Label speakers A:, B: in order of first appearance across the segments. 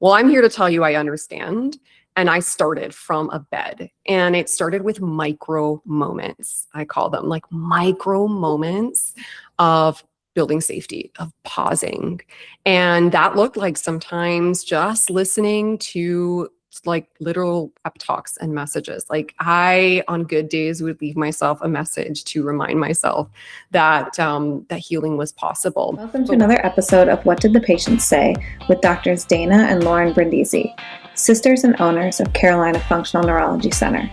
A: Well, I'm here to tell you I understand. And I started from a bed, and it started with micro moments. I call them like micro moments of building safety, of pausing. And that looked like sometimes just listening to like literal pep talks and messages. Like I, on good days, would leave myself a message to remind myself that that healing was possible.
B: Welcome to another episode of What Did the Patient Say with Doctors Dana and Lauren Brindisi, sisters and owners of Carolina Functional Neurology Center.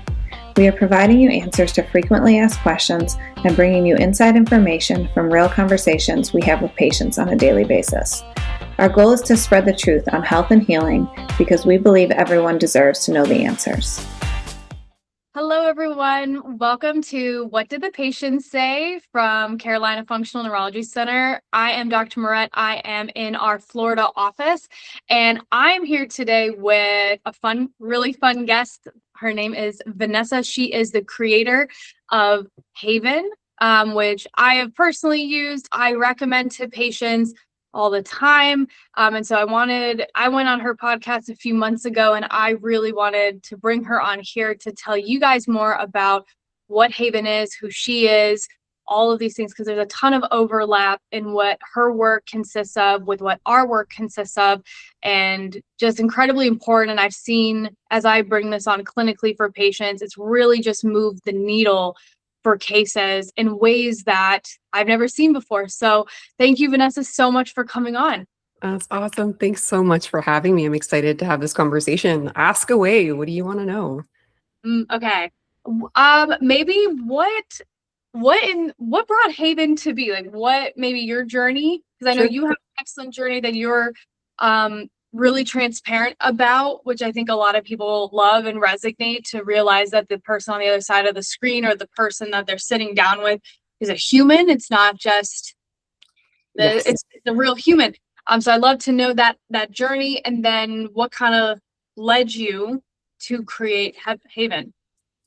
B: We are providing you answers to frequently asked questions and bringing you inside information from real conversations we have with patients on a daily basis. Our goal is to spread the truth on health and healing because we believe everyone deserves to know the answers.
C: Hello, everyone. Welcome to What Did the Patient Say from Carolina Functional Neurology Center. I am Dr. Miret. I am in our Florida office, and I'm here today with a really fun guest. Her name is Vanessa. She is the creator of Haven, which I have personally used. I recommend to patients all the time. And so I went on her podcast a few months ago, and I really wanted to bring her on here to tell you guys more about what Haven is, who she is, all of these things, because there's a ton of overlap in what her work consists of with what our work consists of, and just incredibly important. And I've seen, as I bring this on clinically for patients, it's really just moved the needle for cases in ways that I've never seen before. So thank you, Vanessa, so much for coming on.
A: That's awesome. Thanks so much for having me. I'm excited to have this conversation. Ask away. What do you want to know?
C: Okay. Maybe what brought Haven to be? Like, what maybe your journey? Because I know you have an excellent journey that you're really transparent about, which I think a lot of people love and resonate, to realize that the person on the other side of the screen or the person that they're sitting down with is a human. It's not just it's a real human. So I'd love to know that journey, and then what kind of led you to create Haven.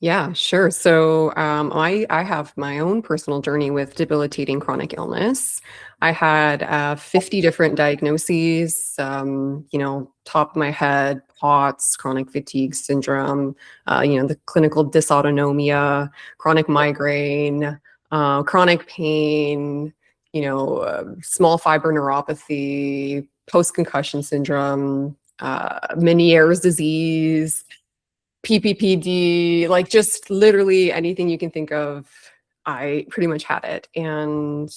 A: Yeah, sure. So I have my own personal journey with debilitating chronic illness. I had 50 different diagnoses, top of my head, POTS, chronic fatigue syndrome, the clinical dysautonomia, chronic migraine, chronic pain, small fiber neuropathy, post-concussion syndrome, Meniere's disease, PPPD, like just literally anything you can think of, I pretty much had it. And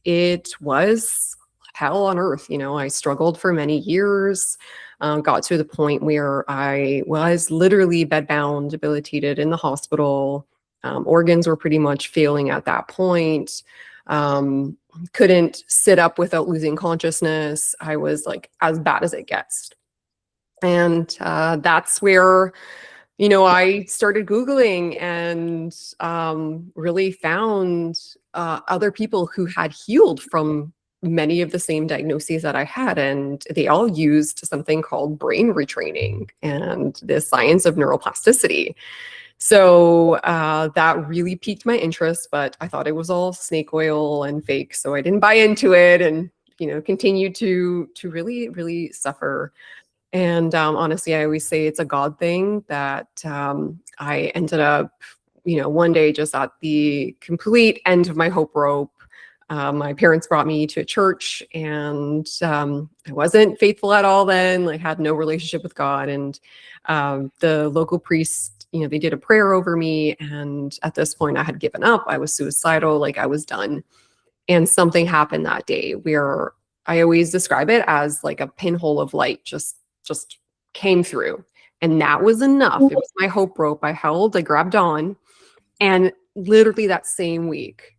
A: it was hell on earth. I struggled for many years, got to the point where I was literally bedbound, debilitated in the hospital. Organs were pretty much failing at that point. Couldn't sit up without losing consciousness. I was like as bad as it gets. And that's where I started Googling and really found other people who had healed from many of the same diagnoses that I had. And they all used something called brain retraining and the science of neuroplasticity. So that really piqued my interest, but I thought it was all snake oil and fake. So I didn't buy into it and, continued to really, really suffer. And honestly, I always say it's a God thing that I ended up, one day just at the complete end of my hope rope. My parents brought me to a church, and I wasn't faithful at all then. I had no relationship with God. And the local priest, they did a prayer over me. And at this point, I had given up. I was suicidal. Like I was done. And something happened that day where I always describe it as like a pinhole of light just came through. And that was enough. It was my hope rope. I grabbed on. And literally that same week,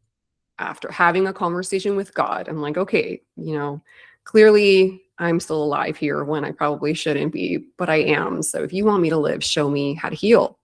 A: after having a conversation with God, I'm like, okay, clearly I'm still alive here when I probably shouldn't be, but I am. So if you want me to live, show me how to heal.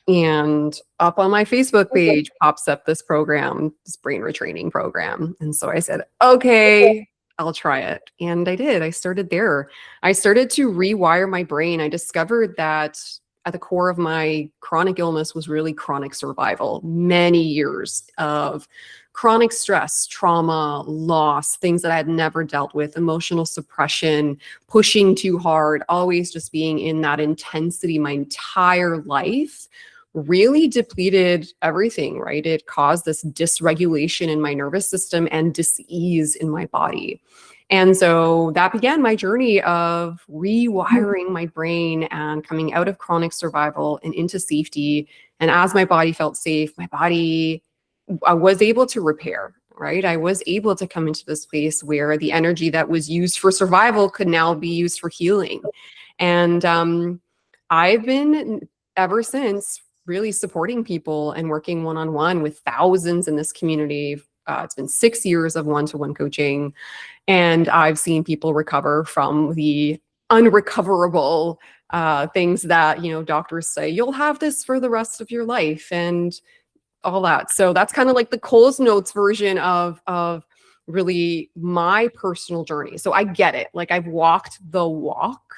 A: And up on my Facebook page pops up this program, this brain retraining program. And so I said, okay, I'll try it. And I did. I started there. I started to rewire my brain. I discovered that at the core of my chronic illness was really chronic survival, many years of chronic stress, trauma, loss, things that I had never dealt with, emotional suppression, pushing too hard, always just being in that intensity my entire life really depleted everything, right? It caused this dysregulation in my nervous system and dis-ease in my body. And so that began my journey of rewiring my brain and coming out of chronic survival and into safety. And as my body felt safe, I was able to repair, right? I was able to come into this place where the energy that was used for survival could now be used for healing. And I've been ever since really supporting people and working one-on-one with thousands in this community. It's been 6 years of one-to-one coaching, and I've seen people recover from the unrecoverable things that, doctors say, you'll have this for the rest of your life and all that. So that's kind of like the Coles Notes version of really my personal journey. So I get it. Like, I've walked the walk,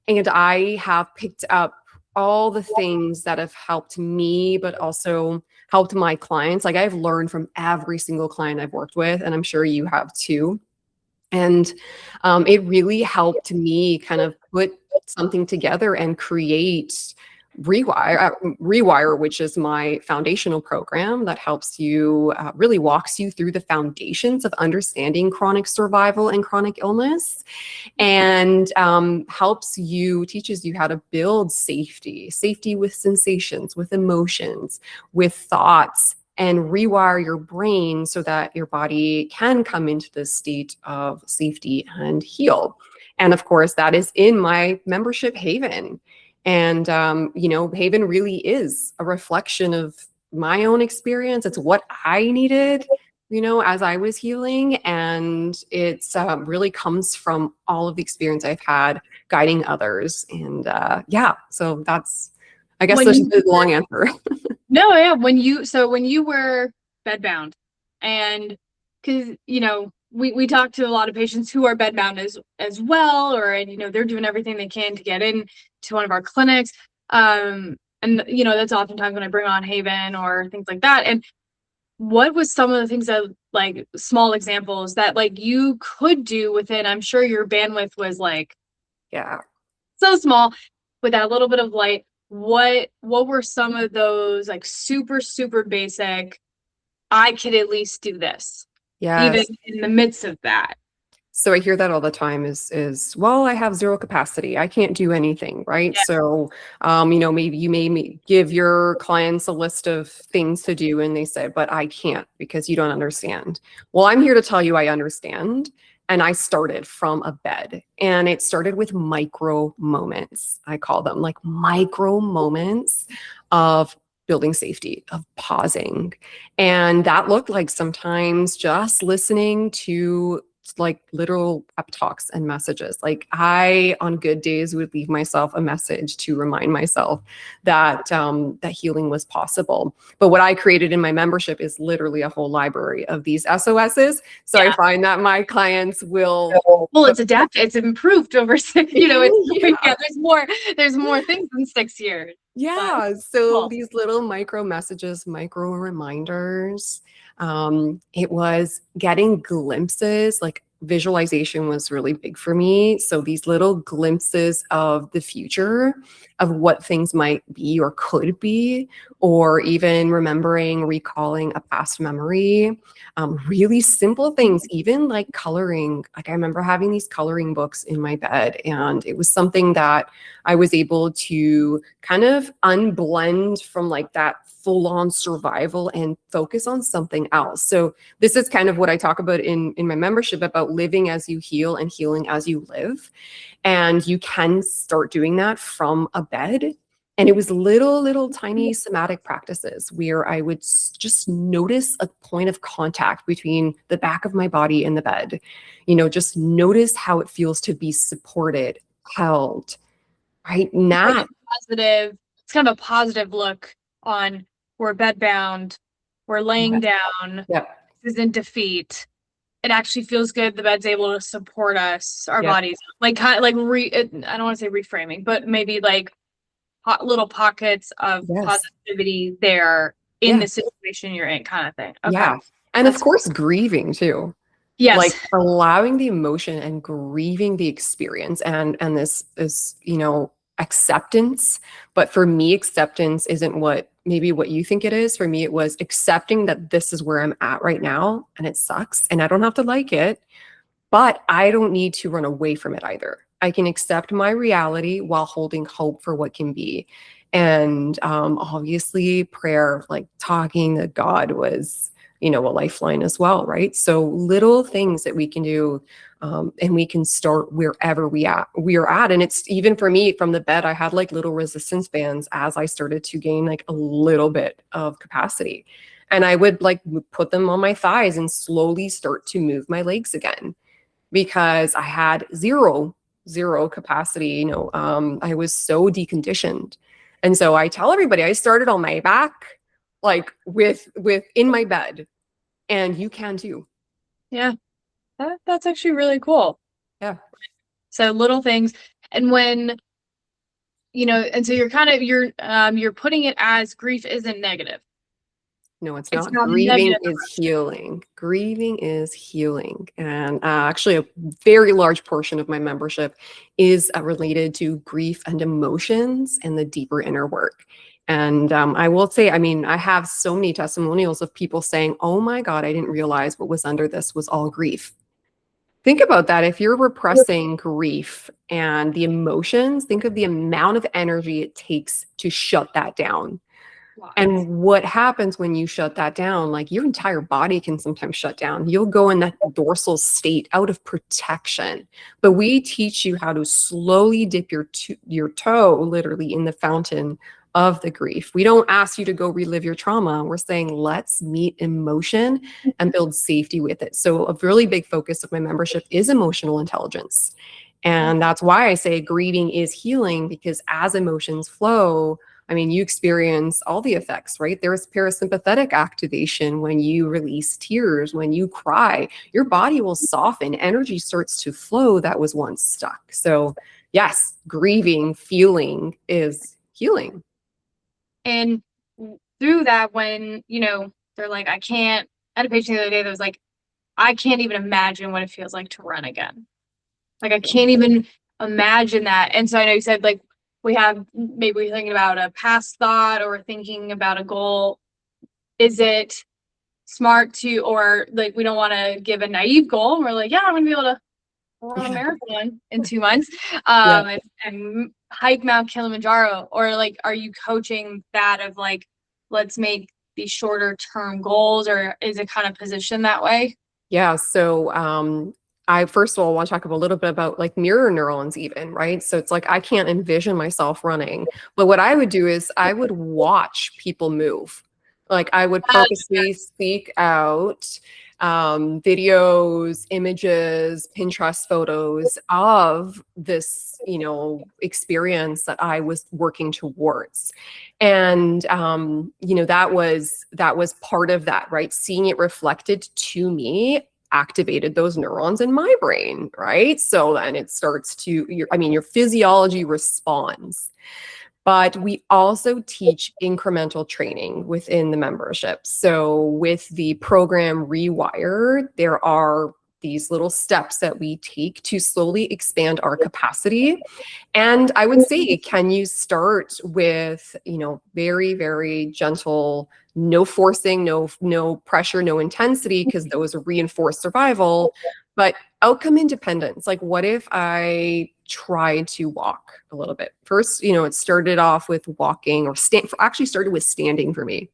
A: and I have picked up all the things that have helped me, but also helped my clients. Like, I've learned from every single client I've worked with, and I'm sure you have too. And it really helped me kind of put something together and create Rewire, which is my foundational program that helps you, really walks you through the foundations of understanding chronic survival and chronic illness, and teaches you how to build safety with sensations, with emotions, with thoughts, and rewire your brain so that your body can come into this state of safety and heal. And of course, that is in my membership Haven. And, Haven really is a reflection of my own experience. It's what I needed, as I was healing. And it's really comes from all of the experience I've had guiding others. And so that's, I guess, the long answer.
C: No, yeah. When you were bedbound, and because, we talk to a lot of patients who are bedbound as well, and they're doing everything they can to get in to one of our clinics. And that's oftentimes when I bring on Haven or things like that. And what was some of the things that, like, small examples that, like, you could do within, I'm sure your bandwidth was like,
A: yeah,
C: so small, with that little bit of light. What were some of those, like, super, super basic, I could at least do this, even
A: yes.
C: in the midst of that?
A: So I hear that all the time is, well, I have zero capacity. I can't do anything, right?
C: Yeah.
A: So, maybe you may give your clients a list of things to do and they say, but I can't because you don't understand. Well, I'm here to tell you I understand. And I started from a bed, and it started with micro moments. I call them like micro moments of building safety, of pausing. And that looked like sometimes just listening to like literal pep talks and messages. Like, I, on good days, would leave myself a message to remind myself that that healing was possible. But what I created in my membership is literally a whole library of these SOSs. So I find that my clients will.
C: Well, it's adapted. It's improved over 6. There's more things in 6 years.
A: Yeah. So these little micro messages, micro reminders. It was getting glimpses, like visualization was really big for me. So these little glimpses of the future, of what things might be or could be, or even recalling a past memory. Really simple things, even like coloring. Like, I remember having these coloring books in my bed, and it was something that I was able to kind of unblend from like that full-on survival and focus on something else. So this is kind of what I talk about in my membership, about living as you heal and healing as you live. And you can start doing that from a bed. And it was little tiny somatic practices where I would just notice a point of contact between the back of my body and the bed. Just notice how it feels to be supported, held, right? Not
C: positive. It's kind of a positive look on, we're bedbound, we're laying down.
A: Yep.
C: This is in defeat. It actually feels good. The bed's able to support us, our bodies. Like, kind of like I don't want to say reframing, but maybe like little pockets of positivity there in the situation you're in, kind of thing. Okay.
A: Yeah. And of course, grieving too.
C: Yes.
A: Like allowing the emotion and grieving the experience and this acceptance. But for me, acceptance isn't maybe what you think it is. For me, it was accepting that this is where I'm at right now and it sucks and I don't have to like it, but I don't need to run away from it either. I can accept my reality while holding hope for what can be. And obviously prayer, like talking to God, was a lifeline as well, right? So little things that we can do, and we can start wherever we are at. And it's even for me from the bed, I had like little resistance bands as I started to gain like a little bit of capacity. And I would like put them on my thighs and slowly start to move my legs again because I had zero capacity. I was so deconditioned. And so I tell everybody I started on my back, like with in my bed, and you can too.
C: Yeah. That's actually really cool.
A: Yeah.
C: So little things. And when, and so you're putting it as grief isn't negative.
A: No, it's
C: It's
A: not.
C: not a
A: Grieving
C: negative
A: is healing. Grieving is healing. And actually, a very large portion of my membership is related to grief and emotions and the deeper inner work. And I will say, I mean, I have so many testimonials of people saying, oh my God, I didn't realize what was under this was all grief. Think about that. If you're repressing grief and the emotions, think of the amount of energy it takes to shut that down. And what happens when you shut that down, like your entire body can sometimes shut down. You'll go in that dorsal state out of protection. But we teach you how to slowly dip your toe literally in the fountain of the grief. We don't ask you to go relive your trauma. We're saying, let's meet emotion and build safety with it. So a really big focus of my membership is emotional intelligence. And that's why I say grieving is healing, because as emotions flow, I mean, you experience all the effects, right? There's parasympathetic activation when you release tears, when you cry, your body will soften, energy starts to flow that was once stuck. So yes, grieving, feeling is healing.
C: And through that, when, they're like, I had a patient the other day that was like, I can't even imagine what it feels like to run again. Like, I can't even imagine that. And so I know you said, like, maybe we're thinking about a past thought or thinking about a goal. Is it smart or like, we don't want to give a naive goal? We're like, yeah, I'm going to be able to run a marathon in 2 months and hike Mount Kilimanjaro. Or like, are you coaching that of like, let's make these shorter term goals, or is it kind of positioned that way?
A: Yeah. So I first of all want to talk a little bit about like mirror neurons even, right? So it's like I can't envision myself running. But what I would do is I would watch people move. Like I would purposely seek out videos, images, Pinterest photos of this, experience that I was working towards. And that was part of that, right? Seeing it reflected to me activated those neurons in my brain, right? So then it starts to your physiology responds. But we also teach incremental training within the membership. So with the program Rewire, there are these little steps that we take to slowly expand our capacity. And I would say, can you start with, very, very gentle, no forcing, no pressure, no intensity, because those reinforce survival, but outcome independence. Like, what if I try to walk a little bit? First, it started off with walking actually started with standing for me.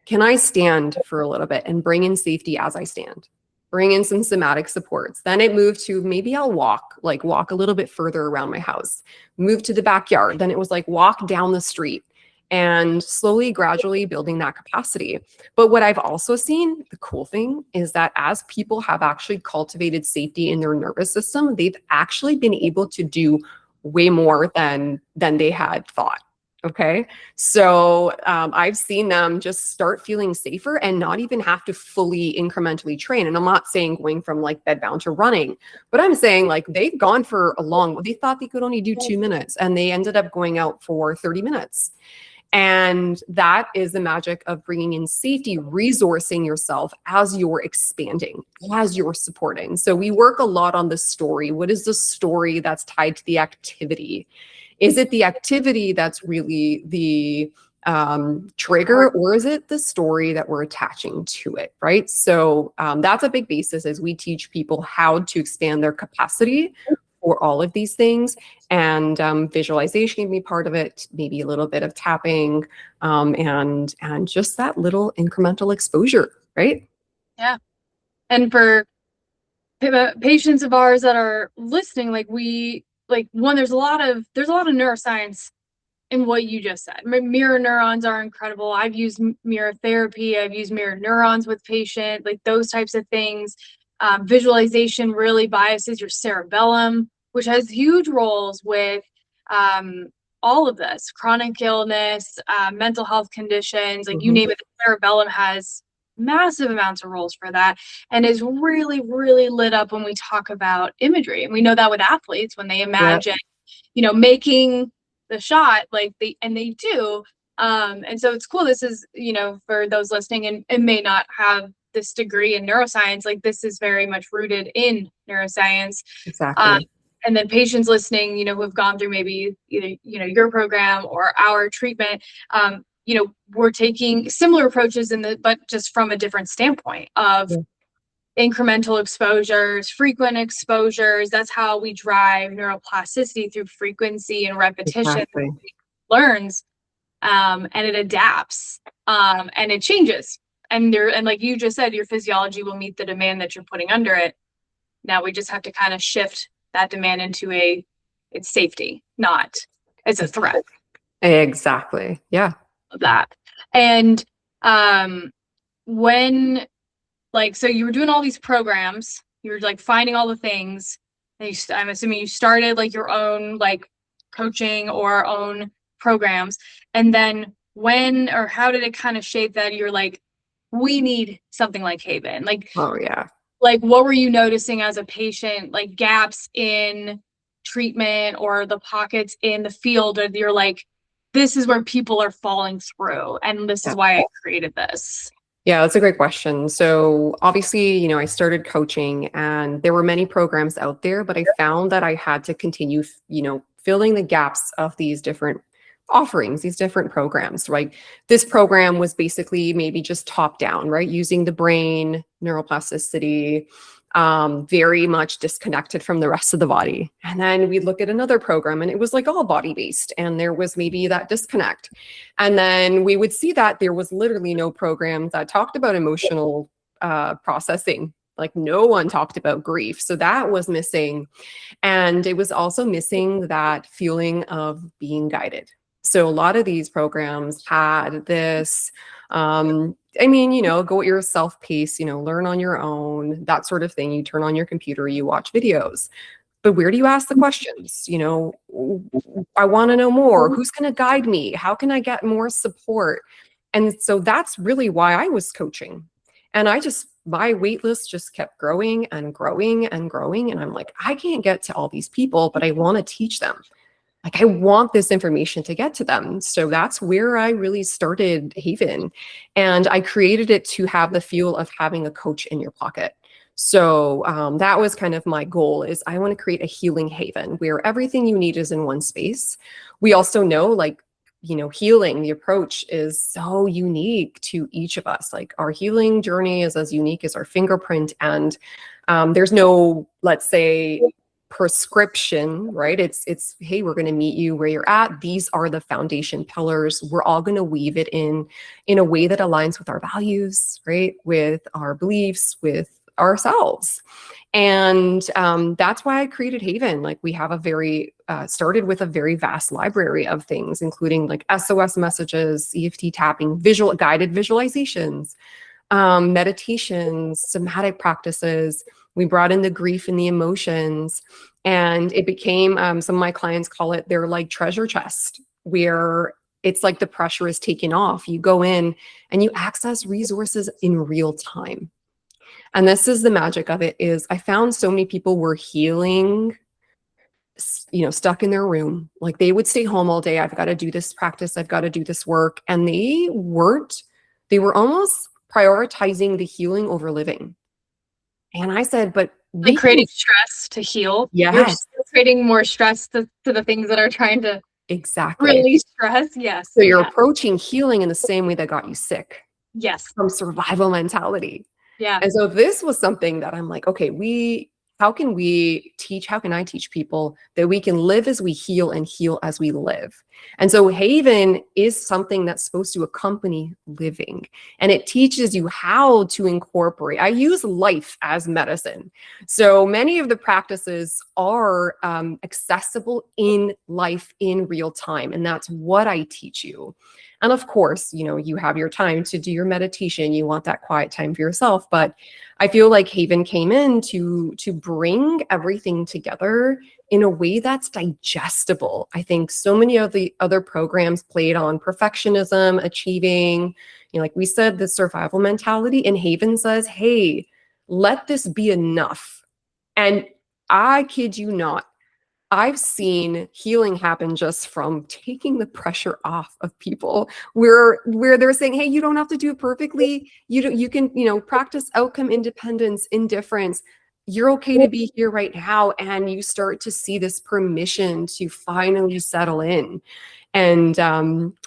A: Can I stand for a little bit and bring in safety as I stand? Bring in some somatic supports. Then it moved to maybe I'll walk a little bit further around my house, move to the backyard. Then it was like walk down the street, and slowly, gradually building that capacity. But what I've also seen, the cool thing is that as people have actually cultivated safety in their nervous system, they've actually been able to do way more than they had thought. Okay. So I've seen them just start feeling safer and not even have to fully incrementally train. And I'm not saying going from like bedbound to running, but I'm saying like they've gone for they thought they could only do 2 minutes and they ended up going out for 30 minutes. And that is the magic of bringing in safety, resourcing yourself as you're expanding, as you're supporting. So we work a lot on the story. What is the story that's tied to the activity? Is it the activity that's really the trigger, or is it the story that we're attaching to it, right? So that's a big basis, is we teach people how to expand their capacity for all of these things. And visualization can be part of it, maybe a little bit of tapping, and just that little incremental exposure, right?
C: Yeah. And for patients of ours that are listening, one, there's a lot of neuroscience in what you just said. Mirror neurons are incredible. I've used mirror therapy. I've used mirror neurons with patients, like those types of things. Visualization really biases your cerebellum, which has huge roles with all of this: chronic illness, mental health conditions, like you name it. The cerebellum has massive amounts of roles for that, and is really, really lit up when we talk about imagery. And we know that with athletes, when they imagine, making the shot, like they do. And so it's cool. This is, for those listening and may not have this degree in neuroscience, like this is very much rooted in neuroscience.
A: Exactly.
C: And then patients listening, who have gone through maybe either, your program or our treatment, we're taking similar approaches but just from a different standpoint of incremental exposures, frequent exposures. That's how we drive neuroplasticity, through frequency and repetition.
A: Exactly.
C: It learns, and it adapts, and it changes. And like you just said, your physiology will meet the demand that you're putting under it. Now we just have to kind of shift that demand into it's safety, not as a threat.
A: Exactly. Yeah.
C: Of that. And when, so you were doing all these programs, you were like finding all the things, and I'm assuming you started like your own like coaching or own programs. And then when or how did it kind of shape that you're like, we need something like Haven? Like,
A: Oh yeah.
C: Like, what were you noticing as a patient, like gaps in treatment or the pockets in the field, or you're like, this is where people are falling through, and this is why I created this?
A: Yeah, that's a great question. So obviously, I started coaching and there were many programs out there, but I found that I had to continue, filling the gaps of these different offerings, these different programs, right? This program was basically maybe just top down, right? Using the brain, neuroplasticity, very much disconnected from the rest of the body. And then we look at another program and it was like all body based, and there was maybe that disconnect. And then we would see that there was literally no program that talked about emotional processing. Like no one talked about grief. So that was missing. And it was also missing that feeling of being guided. So a lot of these programs had this, go at your self pace, learn on your own, that sort of thing. You turn on your computer, you watch videos. But where do you ask the questions? I want to know more. Who's going to guide me? How can I get more support? And so that's really why I was coaching. And my wait list just kept growing and growing and growing. And I'm like, I can't get to all these people, but I want to teach them. Like, I want this information to get to them. So that's where I really started Haven. And I created it to have the feel of having a coach in your pocket. So that was kind of my goal, is I want to create a healing haven where everything you need is in one space. We also know, healing, the approach is so unique to each of us. Like, our healing journey is as unique as our fingerprint. And there's no, let's say, prescription, right? It's hey, we're going to meet you where you're at. These are the foundation pillars. We're all going to weave it in a way that aligns with our values, right? With our beliefs, with ourselves. And that's why I created Haven. Like, we have started with a very vast library of things, including like SOS messages, EFT tapping, guided visualizations, meditations, somatic practices. We brought in the grief and the emotions, and it became, some of my clients call it their like treasure chest, where it's like the pressure is taken off. You go in and you access resources in real time. And this is the magic of it, is I found so many people were healing stuck in their room. Like they would stay home all day. I've got to do this practice. I've got to do this work. And they were almost prioritizing the healing over living. And I said, but
C: Like
A: they
C: creating stress to heal. You're
A: yes,
C: still creating more stress to the things that are trying to
A: exactly.
C: release stress. Yes.
A: So you're
C: Yeah.
A: approaching healing in the same way that got you sick
C: Yes.
A: from survival mentality.
C: Yeah.
A: And so this was something that I'm like, okay, how can I teach people that we can live as we heal and heal as we live? And so Haven is something that's supposed to accompany living, and it teaches you how to incorporate. I use life as medicine. So many of the practices are accessible in life in real time. And that's what I teach you. And of course, you have your time to do your meditation. You want that quiet time for yourself. But I feel like Haven came in to bring everything together in a way that's digestible. I think so many of the other programs played on perfectionism, achieving, like we said, the survival mentality. And Haven says, hey, let this be enough. And I kid you not, I've seen healing happen just from taking the pressure off of people where they're saying, hey, you don't have to do it perfectly. You can, practice outcome independence, indifference. You're okay to be here right now. And you start to see this permission to finally settle in. And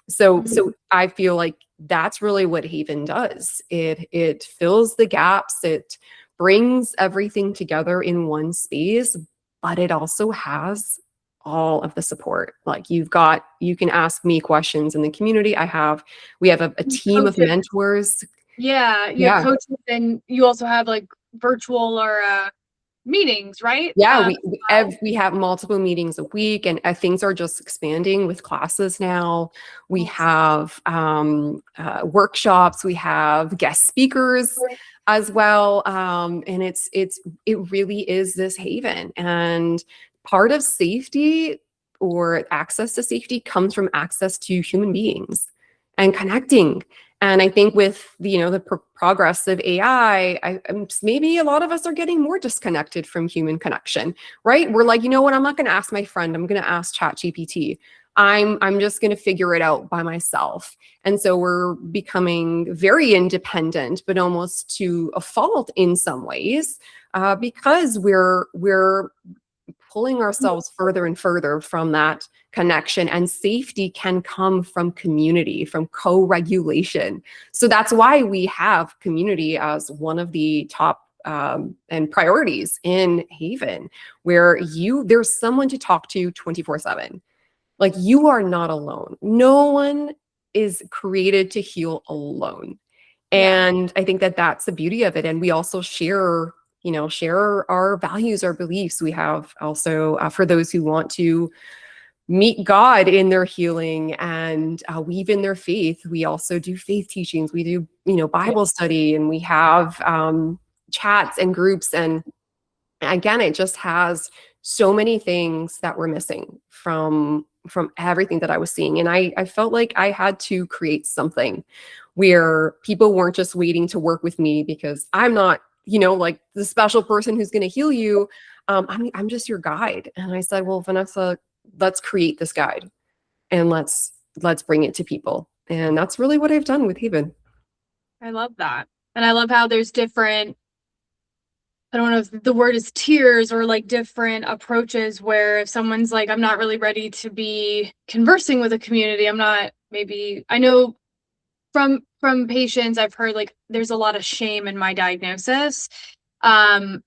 A: so I feel like that's really what Haven does. It fills the gaps. It brings everything together in one space, but it also has all of the support. Like you can ask me questions in the community. We have a team of mentors.
C: Yeah, you have coaches, and you also have like virtual or meetings, right?
A: Yeah, we have multiple meetings a week, and things are just expanding with classes now. We have workshops. We have guest speakers as well, and it really is this haven. And part of safety or access to safety comes from access to human beings and connecting. And I think with the progress of AI, maybe a lot of us are getting more disconnected from human connection, right? We're like, you know what? I'm not going to ask my friend. I'm going to ask ChatGPT. I'm just going to figure it out by myself. And so we're becoming very independent, but almost to a fault in some ways, because we're pulling ourselves further and further from that connection. And safety can come from community, from co-regulation. So that's why we have community as one of the top and priorities in Haven, where there's someone to talk to 24/7. Like you are not alone. No one is created to heal alone. And I think that that's the beauty of it. And we also share our values, our beliefs. We have also, for those who want to meet God in their healing and weave in their faith, we also do faith teachings. We do, Bible study, and we have chats and groups. And again, it just has so many things that were missing from everything that I was seeing. And I felt like I had to create something where people weren't just waiting to work with me because I'm not, like the special person who's going to heal you. I'm just your guide. And I said, well, Vanessa, let's create this guide and let's bring it to people. And that's really what I've done with Haven.
C: I love that. And I love how there's different, I don't know if the word is tiers or like different approaches, where if someone's like, I'm not really ready to be conversing with a community, I know from patients I've heard like there's a lot of shame in my diagnosis. So I'm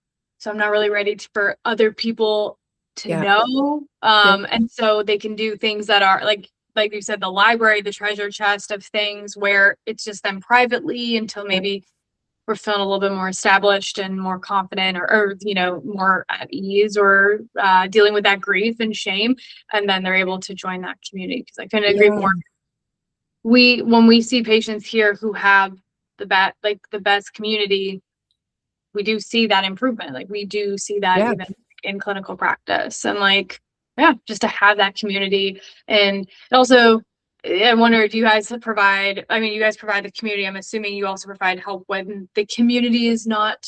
C: not really ready for other people to know. And so they can do things that are like you said, the library, the treasure chest of things where it's just them privately until maybe we're feeling a little bit more established and more confident or more at ease or dealing with that grief and shame. And then they're able to join that community, because I couldn't agree more. When we see patients here who have the best community, we do see that improvement. Like we do see that even in clinical practice, and just to have that community. And also, I wonder if you guys provide the community. I'm assuming you also provide help when the community is not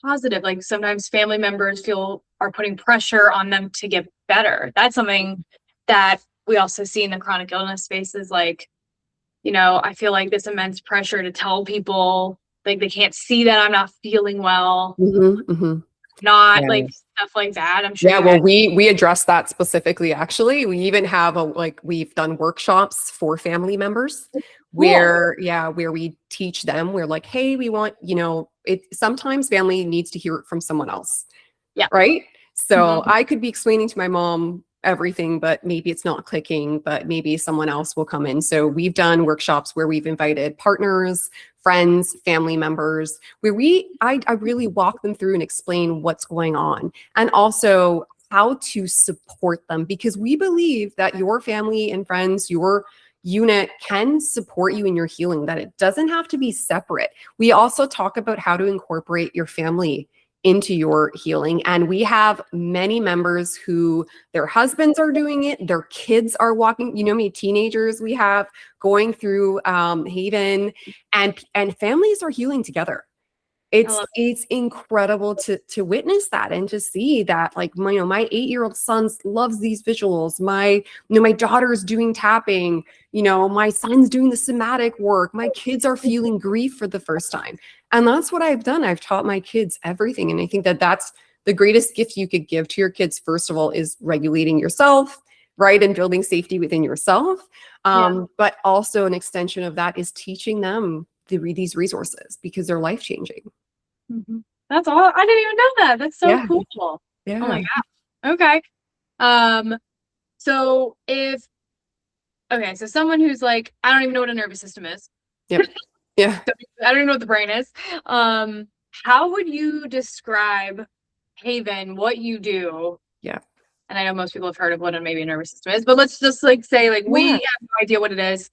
C: positive. Like sometimes family members are putting pressure on them to get better. That's something that we also see in the chronic illness space is like, I feel like this immense pressure to tell people like they can't see that I'm not feeling well, not like stuff like that. I'm sure.
A: Yeah, well, we address that specifically. Actually, we even have we've done workshops for family members where we teach them. We're like, hey, we want, sometimes family needs to hear it from someone else.
C: Yeah.
A: Right. So I could be explaining to my mom everything, but maybe it's not clicking, but maybe someone else will come in. So we've done workshops where we've invited partners, friends, family members, where I really walk them through and explain what's going on and also how to support them, because we believe that your family and friends, your unit can support you in your healing, that it doesn't have to be separate. We also talk about how to incorporate your family into your healing. And we have many members who their husbands are doing it, their kids are walking, many teenagers we have going through Haven, and families are healing together. It's incredible to witness that and to see that, like, my 8-year-old son loves these visuals. My daughter's doing tapping, my son's doing the somatic work. My kids are feeling grief for the first time. And that's what I've done. I've taught my kids everything. And I think that that's the greatest gift you could give to your kids. First of all, is regulating yourself, right? And building safety within yourself. But also an extension of that is teaching them these resources, because they're life-changing.
C: That's all. I didn't even know that. That's so cool.
A: Yeah.
C: Oh my God. Okay. So so someone who's like, I don't even know what a nervous system is.
A: Yep. Yeah.
C: I don't even know what the brain is. How would you describe Haven, what you do?
A: Yeah.
C: And I know most people have heard of what maybe a nervous system is, but let's just like say we have no idea what it is.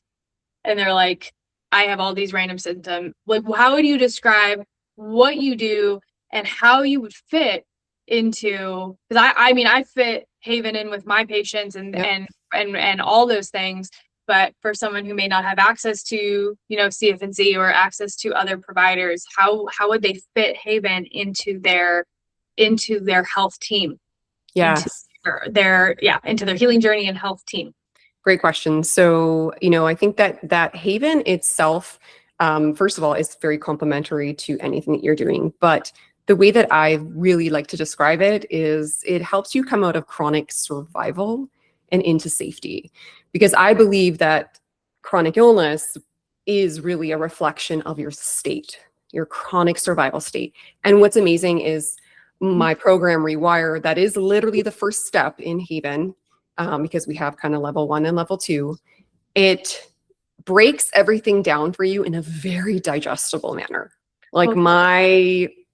C: And they're like, I have all these random symptoms. Like, how would you describe what you do and how you would fit into, because I fit Haven in with my patients and all those things, but for someone who may not have access to, CFNC or access to other providers, how would they fit Haven into their health team?
A: Yes.
C: Into their healing journey and health team.
A: Great question. So, I think that Haven itself, first of all, is very complementary to anything that you're doing. But the way that I really like to describe it is it helps you come out of chronic survival and into safety. Because I believe that chronic illness is really a reflection of your state, your chronic survival state. And what's amazing is my program Rewire, that is literally the first step in Haven. Because we have kind of level 1 and level 2, it breaks everything down for you in a very digestible manner. Like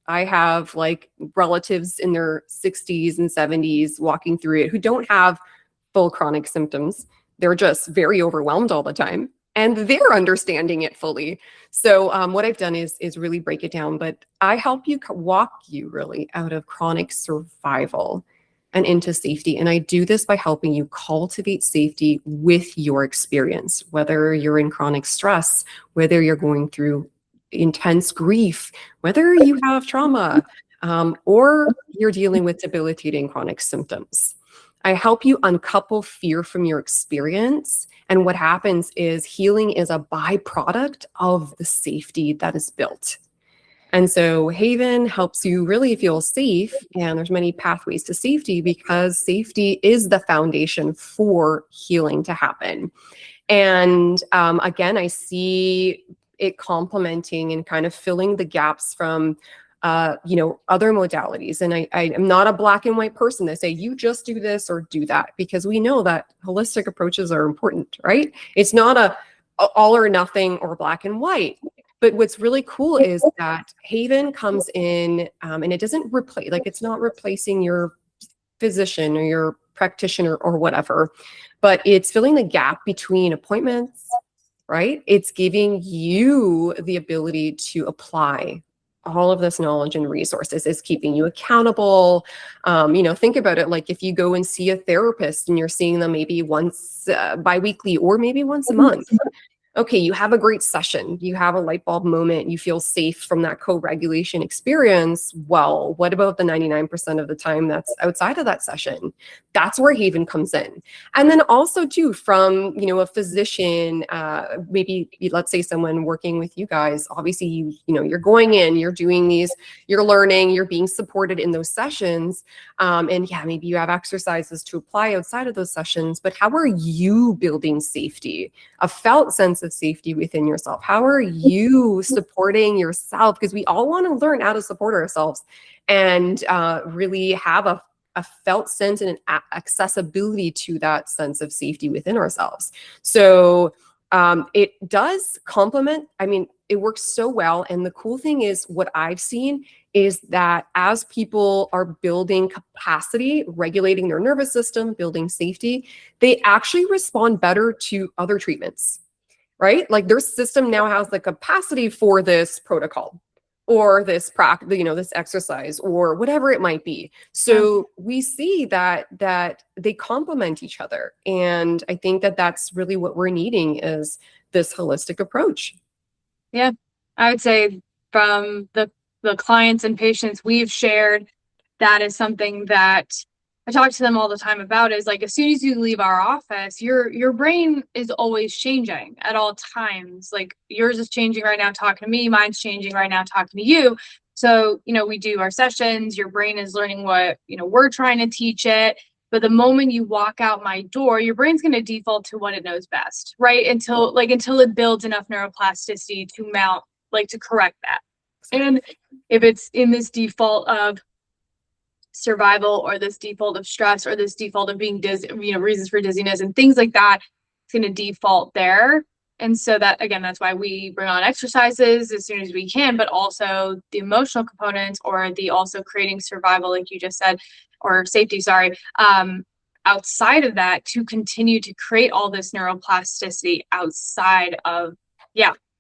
A: I have like relatives in their 60s and 70s walking through it who don't have full chronic symptoms. They're just very overwhelmed all the time, and they're understanding it fully. So what I've done is really break it down, but I help you walk you really out of chronic survival and into safety. And I do this by helping you cultivate safety with your experience, whether you're in chronic stress, whether you're going through intense grief, whether you have trauma, or you're dealing with debilitating chronic symptoms. I help you uncouple fear from your experience. And what happens is healing is a byproduct of the safety that is built. And so Haven helps you really feel safe, and there's many pathways to safety, because safety is the foundation for healing to happen. And again, I see it complementing and kind of filling the gaps from other modalities. And I am not a black and white person that say you just do this or do that, because we know that holistic approaches are important, right? It's not a all or nothing or black and white. But what's really cool is that Haven comes in and it doesn't replace, like, it's not replacing your physician or your practitioner or whatever, but it's filling the gap between appointments, right? It's giving you the ability to apply all of this knowledge and resources. It's keeping you accountable. Think about it like if you go and see a therapist and you're seeing them maybe once bi-weekly or maybe once a month. okay, you have a great session, you have a light bulb moment, you feel safe from that co-regulation experience. Well, what about the 99% of the time that's outside of that session? That's where Haven comes in. And then also too, from, a physician, maybe let's say someone working with you guys, obviously, you're going in, you're doing these, you're learning, you're being supported in those sessions. And yeah, maybe you have exercises to apply outside of those sessions, but how are you building safety? A felt sense of safety within yourself. How are you supporting yourself? Because we all want to learn how to support ourselves and really have a felt sense and an accessibility to that sense of safety within ourselves. So it does complement, it works so well. And the cool thing is, what I've seen is that as people are building capacity, regulating their nervous system, building safety, they actually respond better to other treatments, right? Like their system now has the capacity for this protocol or this practice, this exercise or whatever it might be. So we see that they complement each other. And I think that that's really what we're needing, is this holistic approach.
C: Yeah, I would say from the clients and patients we've shared, that is something that I talk to them all the time about, is like, as soon as you leave our office, your brain is always changing at all times. Like yours is changing right now talking to me, mine's changing right now talking to you. So, we do our sessions, your brain is learning what, we're trying to teach it. But the moment you walk out my door, your brain's going to default to what it knows best, right? Until it builds enough neuroplasticity to mount, to correct that. And if it's in this default of survival, or this default of stress, or this default of being dizzy, reasons for dizziness and things like that, it's going to default there. And so that's why we bring on exercises as soon as we can, but also the emotional components, or the also creating survival, like you just said, or safety, sorry, outside of that, to continue to create all this neuroplasticity outside of,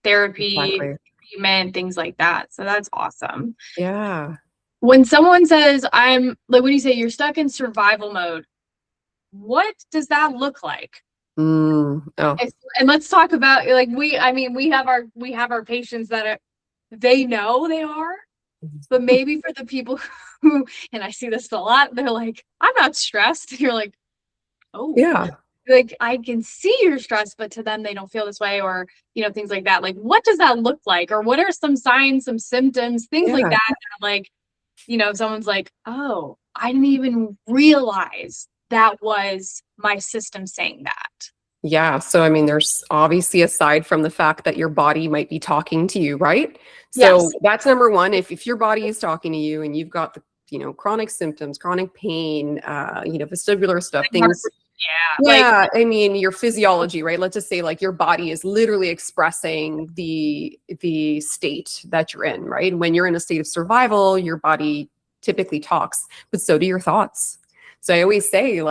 C: therapy,
A: Exactly.
C: treatment, things like that. So that's awesome.
A: Yeah.
C: When someone says, when you say you're stuck in survival mode, what does that look like?
A: Oh.
C: And let's talk about, we have our patients that they know they are, but maybe for the people who, and I see this a lot, they're like, I'm not stressed. And you're like, oh,
A: Yeah.
C: like, I can see you're stressed, but to them, they don't feel this way, or, things like that. Like, what does that look like? Or what are some signs, some symptoms, things like that, someone's like, oh, I didn't even realize that was my system saying that.
A: Yeah. So, there's obviously, aside from the fact that your body might be talking to you, right? So
C: Yes.
A: that's number one. If your body is talking to you and you've got the, chronic symptoms, chronic pain, vestibular stuff, things.
C: Yeah.
A: Yeah. Your physiology, right? Let's just say like your body is literally expressing the state that you're in, right? When you're in a state of survival, your body typically talks, but so do your thoughts. So I always say,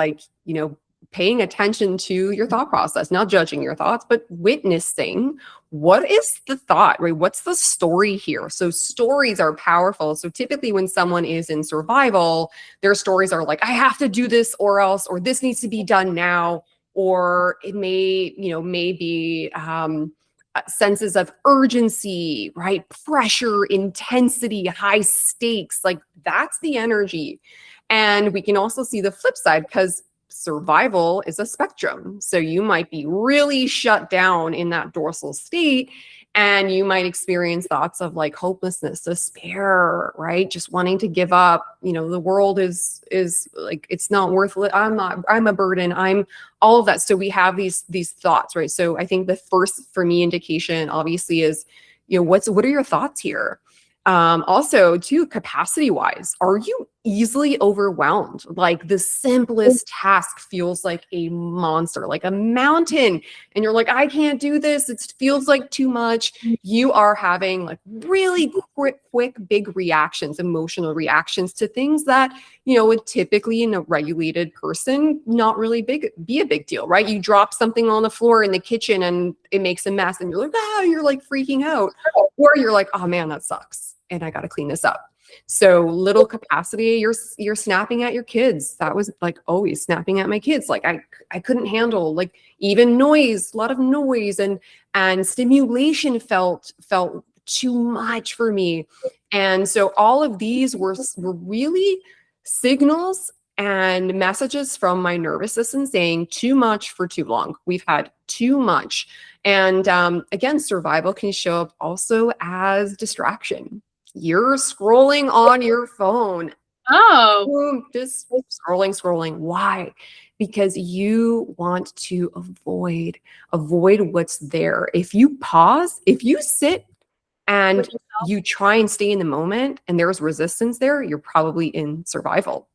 A: paying attention to your thought process, not judging your thoughts, but witnessing what is the thought, right? What's the story here? So stories are powerful. So typically when someone is in survival, their stories are like, I have to do this or else, or this needs to be done now. Or it may be senses of urgency, right? Pressure, intensity, high stakes, like that's the energy. And we can also see the flip side, because survival is a spectrum. So you might be really shut down in that dorsal state, and you might experience thoughts of like hopelessness, despair, right? Just wanting to give up. The world is like, it's not worth it. I'm a burden. I'm all of that. So we have these thoughts, right? So I think the first, for me, indication obviously is, what are your thoughts here? Also, too, capacity wise, are you easily overwhelmed? Like the simplest task feels like a monster, like a mountain, and you're like, I can't do this. It feels like too much. You are having like really quick, big reactions, emotional reactions to things that, would typically, in a regulated person, not really be a big deal, right? You drop something on the floor in the kitchen and it makes a mess, and you're like, you're like freaking out, or you're like, oh man, that sucks, and I got to clean this up. So little capacity, you're snapping at your kids. That was like always snapping at my kids. Like I couldn't handle like even noise, a lot of noise and stimulation felt too much for me. And so all of these were really signals and messages from my nervous system saying too much for too long. We've had too much. And again, survival can show up also as distraction. You're scrolling on your phone.
C: Oh,
A: Boom, just scrolling. Why? Because you want to avoid what's there. If you pause, if you sit and you try and stay in the moment and there's resistance there, you're probably in survival,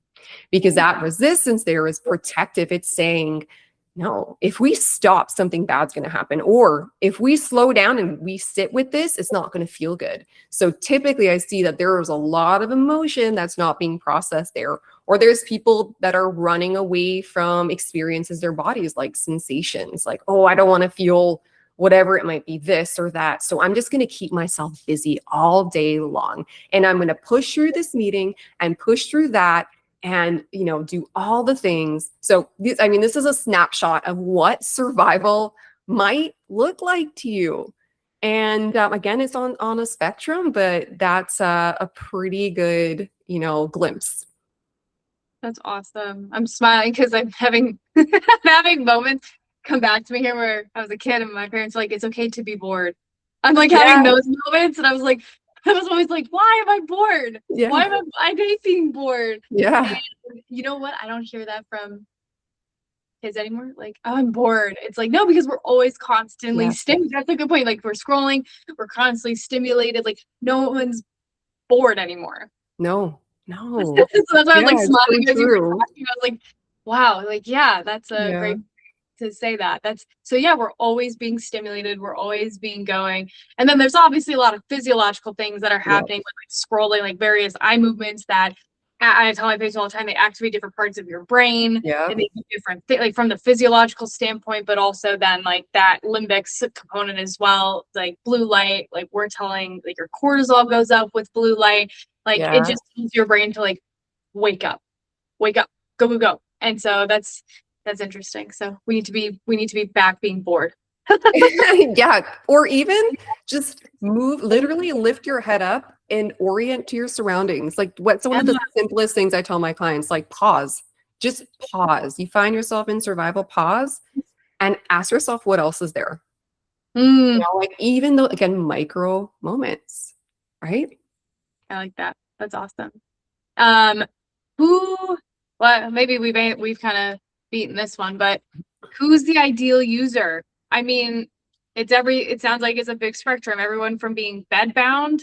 A: because that resistance there is protective. It's saying, no, if we stop, something bad's going to happen. Or if we slow down and we sit with this, it's not going to feel good. So typically I see that there is a lot of emotion that's not being processed there. Or there's people that are running away from experiences, their bodies, like sensations, like, oh, I don't want to feel whatever it might be, this or that. So I'm just going to keep myself busy all day long. And I'm going to push through this meeting and push through that and, do all the things. So this is a snapshot of what survival might look like to you. And again, it's on a spectrum, but that's a pretty good, glimpse.
C: that's awesome. I'm smiling because I'm having I'm having moments come back to me here where I was a kid and my parents were like, it's okay to be bored. I'm like having those moments, and I was always like, why am I bored?
A: Yeah.
C: Why am I hate being bored?
A: Yeah.
C: And you know what? I don't hear that from kids anymore. Like, oh, I'm bored. It's like, no, because we're always constantly stimulated. That's a good point. Like, we're scrolling, we're constantly stimulated. Like, no one's bored anymore.
A: No.
C: So that's why I was like smiling
A: so
C: as you were talking. I was like, wow, like, yeah, that's a great to say that. We're always being stimulated, we're always being going. And then there's obviously a lot of physiological things that are happening with like scrolling, like various eye movements that I tell my patients all the time, they activate different parts of your brain and they do different things, like from the physiological standpoint, but also then like that limbic component as well, like blue light, like we're telling, like your cortisol goes up with blue light, like it just tells your brain to like wake up, go. And so that's interesting. So we need to be back being bored.
A: Or even just literally lift your head up and orient to your surroundings. Like what's one of the simplest things I tell my clients, like pause, just pause. You find yourself in survival, pause and ask yourself what else is there. Like even though, again, micro moments, right?
C: I like that. That's awesome. Maybe we've kind of beaten this one, but who's the ideal user? I mean, it sounds like it's a big spectrum, everyone from being bedbound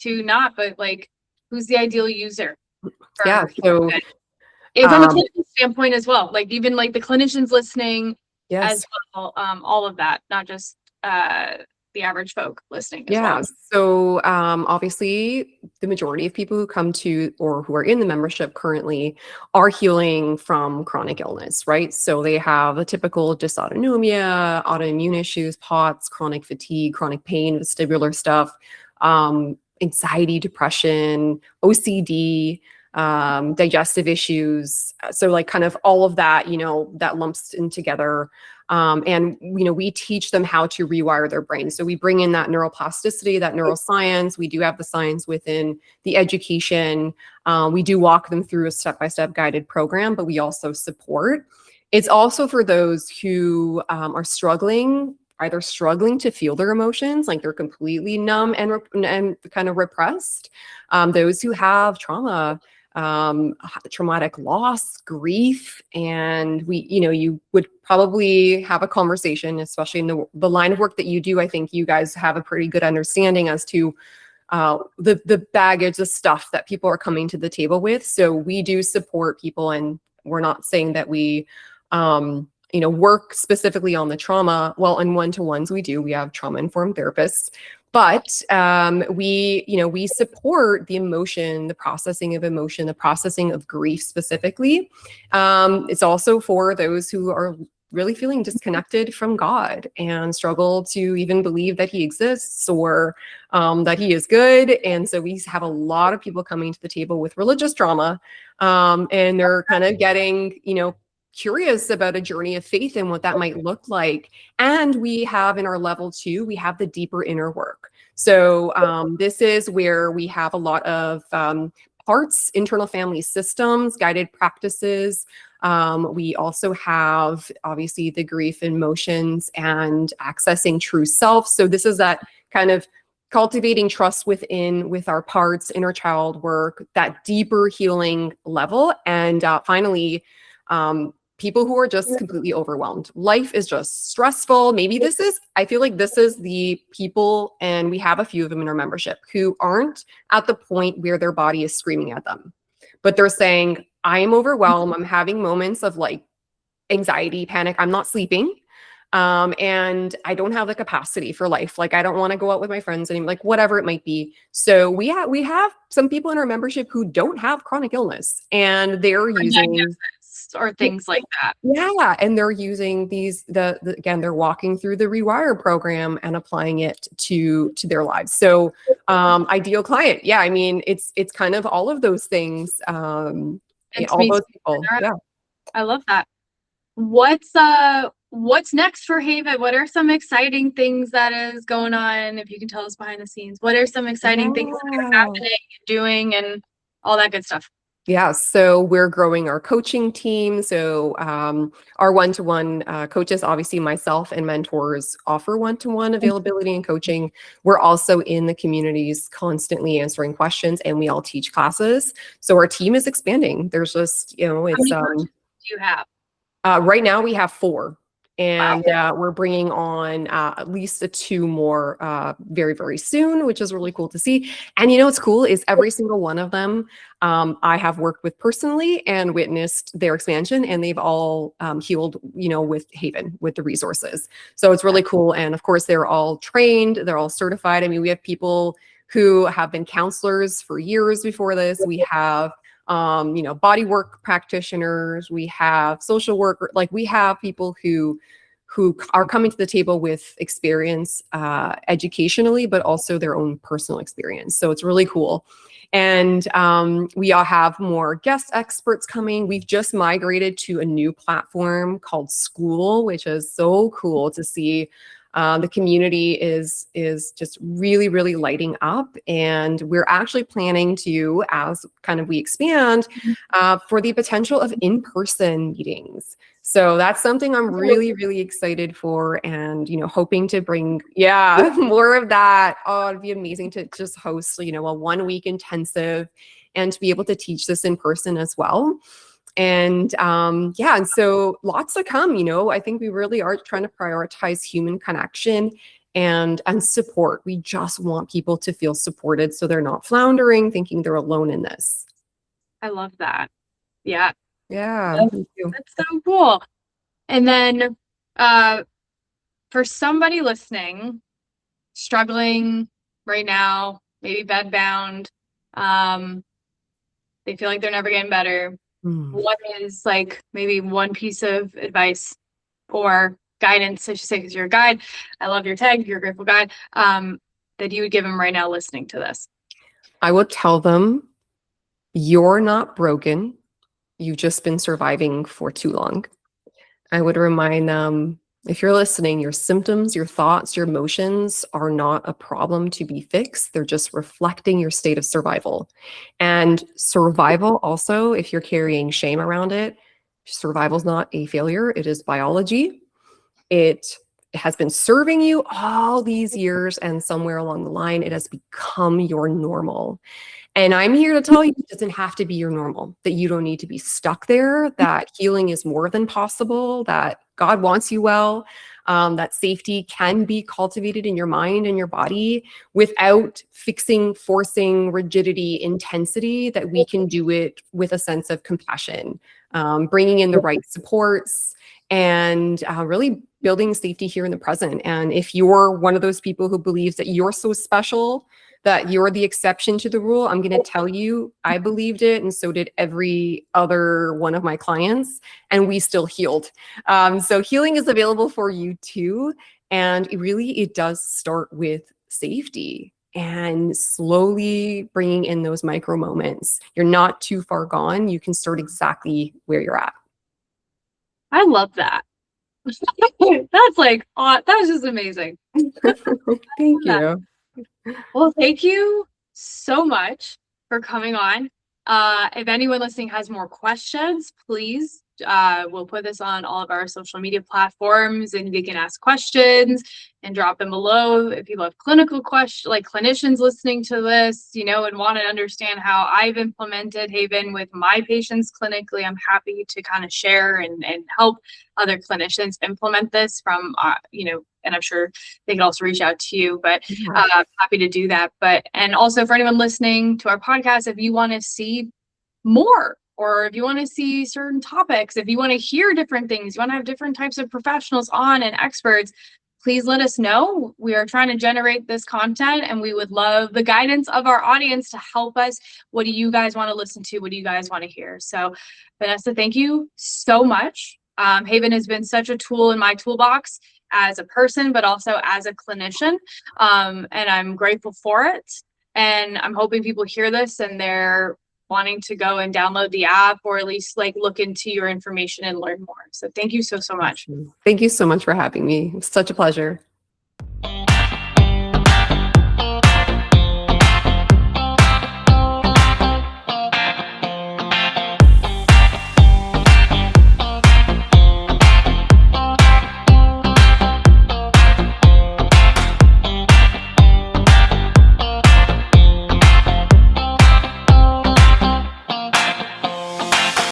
C: to not, but like, who's the ideal user?
A: So
C: from a clinical standpoint as well, like even like the clinicians listening as well, all of that, not just the average folk listening as well.
A: So obviously the majority of people who come to or who are in the membership currently are healing from chronic illness, right? So they have a typical dysautonomia, autoimmune issues, POTS, chronic fatigue, chronic pain, vestibular stuff, anxiety, depression, OCD, digestive issues. So like kind of all of that, that lumps in together. And, we teach them how to rewire their brain. So we bring in that neuroplasticity, that neuroscience. We do have the science within the education. We do walk them through a step-by-step guided program, but we also support. It's also for those who are either struggling to feel their emotions, like they're completely numb and kind of repressed. Those who have trauma, traumatic loss, grief, and you would probably have a conversation, especially in the line of work that you do. I think you guys have a pretty good understanding as to the baggage, the stuff that people are coming to the table with. So we do support people, and we're not saying that we work specifically on the trauma. Well, in one-to-ones we have trauma-informed therapists, but we support the emotion, the processing of emotion, the processing of grief specifically. It's also for those who are really feeling disconnected from God and struggle to even believe that he exists or that he is good. And so we have a lot of people coming to the table with religious trauma, and they're kind of getting, curious about a journey of faith and what that might look like. And we have in our level 2, we have the deeper inner work. So this is where we have a lot of parts, internal family systems, guided practices. We also have obviously the grief emotions and accessing true self. So this is that kind of cultivating trust with our parts, inner child work, that deeper healing level. And finally, people who are just completely overwhelmed. Life is just stressful. I feel like this is the people, and we have a few of them in our membership, who aren't at the point where their body is screaming at them, but they're saying, I am overwhelmed. I'm having moments of like anxiety, panic. I'm not sleeping. And I don't have the capacity for life. Like, I don't want to go out with my friends anymore, like whatever it might be. So we have some people in our membership who don't have chronic illness, and they're using
C: or things like that.
A: Yeah, and they're using again, they're walking through the Rewire program and applying it to their lives. So ideal client. Yeah, I mean, it's kind of all of those things. All those people. Yeah.
C: I love that. What's next for Haven? What are some exciting things that is going on? If you can tell us behind the scenes, what are some exciting things that are happening and doing and all that good stuff?
A: Yeah, so we're growing our coaching team. So our one-to-one coaches, obviously myself and mentors, offer one-to-one availability and coaching. We're also in the communities constantly answering questions, and we all teach classes. So our team is expanding. There's just,
C: How many coaches do you have?
A: Right now we have 4. And
C: Wow.
A: we're bringing on at least 2 more very, very soon, which is really cool to see. And what's cool is every single one of them I have worked with personally and witnessed their expansion, and they've all healed, with Haven, with the resources. So it's really cool. And of course, they're all trained, they're all certified. I mean, we have people who have been counselors for years before this. We have body work practitioners, we have social work, like we have people who are coming to the table with experience educationally, but also their own personal experience. So it's really cool. And we all have more guest experts coming. We've just migrated to a new platform called School, which is so cool to see. The community is just really, really lighting up, and we're actually planning to, as kind of we expand, for the potential of in-person meetings. So that's something I'm really, really excited for, and hoping to bring, more of that. Oh, it'd be amazing to just host, a 1-week intensive, and to be able to teach this in person as well. And and so lots to come. I think we really are trying to prioritize human connection and support. We just want people to feel supported, so they're not floundering, thinking they're alone in this.
C: I love that. Yeah.
A: Yeah.
C: That's so cool. And then for somebody listening, struggling right now, maybe bedbound, they feel like they're never getting better. What is like maybe one piece of advice or guidance, I should say, because you're a guide. I love your tag, you're a grateful guide, that you would give them right now listening to this?
A: I would tell them, you're not broken. You've just been surviving for too long. I would remind them, if you're listening, your symptoms, your thoughts, your emotions are not a problem to be fixed. They're just reflecting your state of survival. And survival also, if you're carrying shame around it, survival is not a failure. It is biology. It has been serving you all these years, and somewhere along the line, it has become your normal. And I'm here to tell you, it doesn't have to be your normal, that you don't need to be stuck there, that healing is more than possible, that God wants you well, that safety can be cultivated in your mind and your body without fixing, forcing, rigidity, intensity, that we can do it with a sense of compassion, bringing in the right supports, and really building safety here in the present. And if you're one of those people who believes that you're so special, that you're the exception to the rule. I'm going to tell you, I believed it, and so did every other one of my clients, and we still healed. So healing is available for you too. And it does start with safety and slowly bringing in those micro moments. You're not too far gone. You can start exactly where you're at.
C: I love that. That's like, that's just amazing.
A: Thank you.
C: Well, thank you so much for coming on. If anyone listening has more questions, please, we'll put this on all of our social media platforms, and they can ask questions and drop them below. If you have clinical questions, like clinicians listening to this, and want to understand how I've implemented Haven with my patients clinically, I'm happy to kind of share and help other clinicians implement this from, and I'm sure they can also reach out to you, but happy to do that. And also for anyone listening to our podcast, if you want to see more, or if you want to see certain topics, if you want to hear different things, you want to have different types of professionals on and experts, please let us know. We are trying to generate this content, and we would love the guidance of our audience to help us. What do you guys want to listen to? What do you guys want to hear? So Vanessa, thank you so much. Haven has been such a tool in my toolbox as a person, but also as a clinician. And I'm grateful for it. And I'm hoping people hear this and they're wanting to go and download the app, or at least look into your information and learn more. So thank you so much.
A: Thank you so much for having me. It was such a pleasure.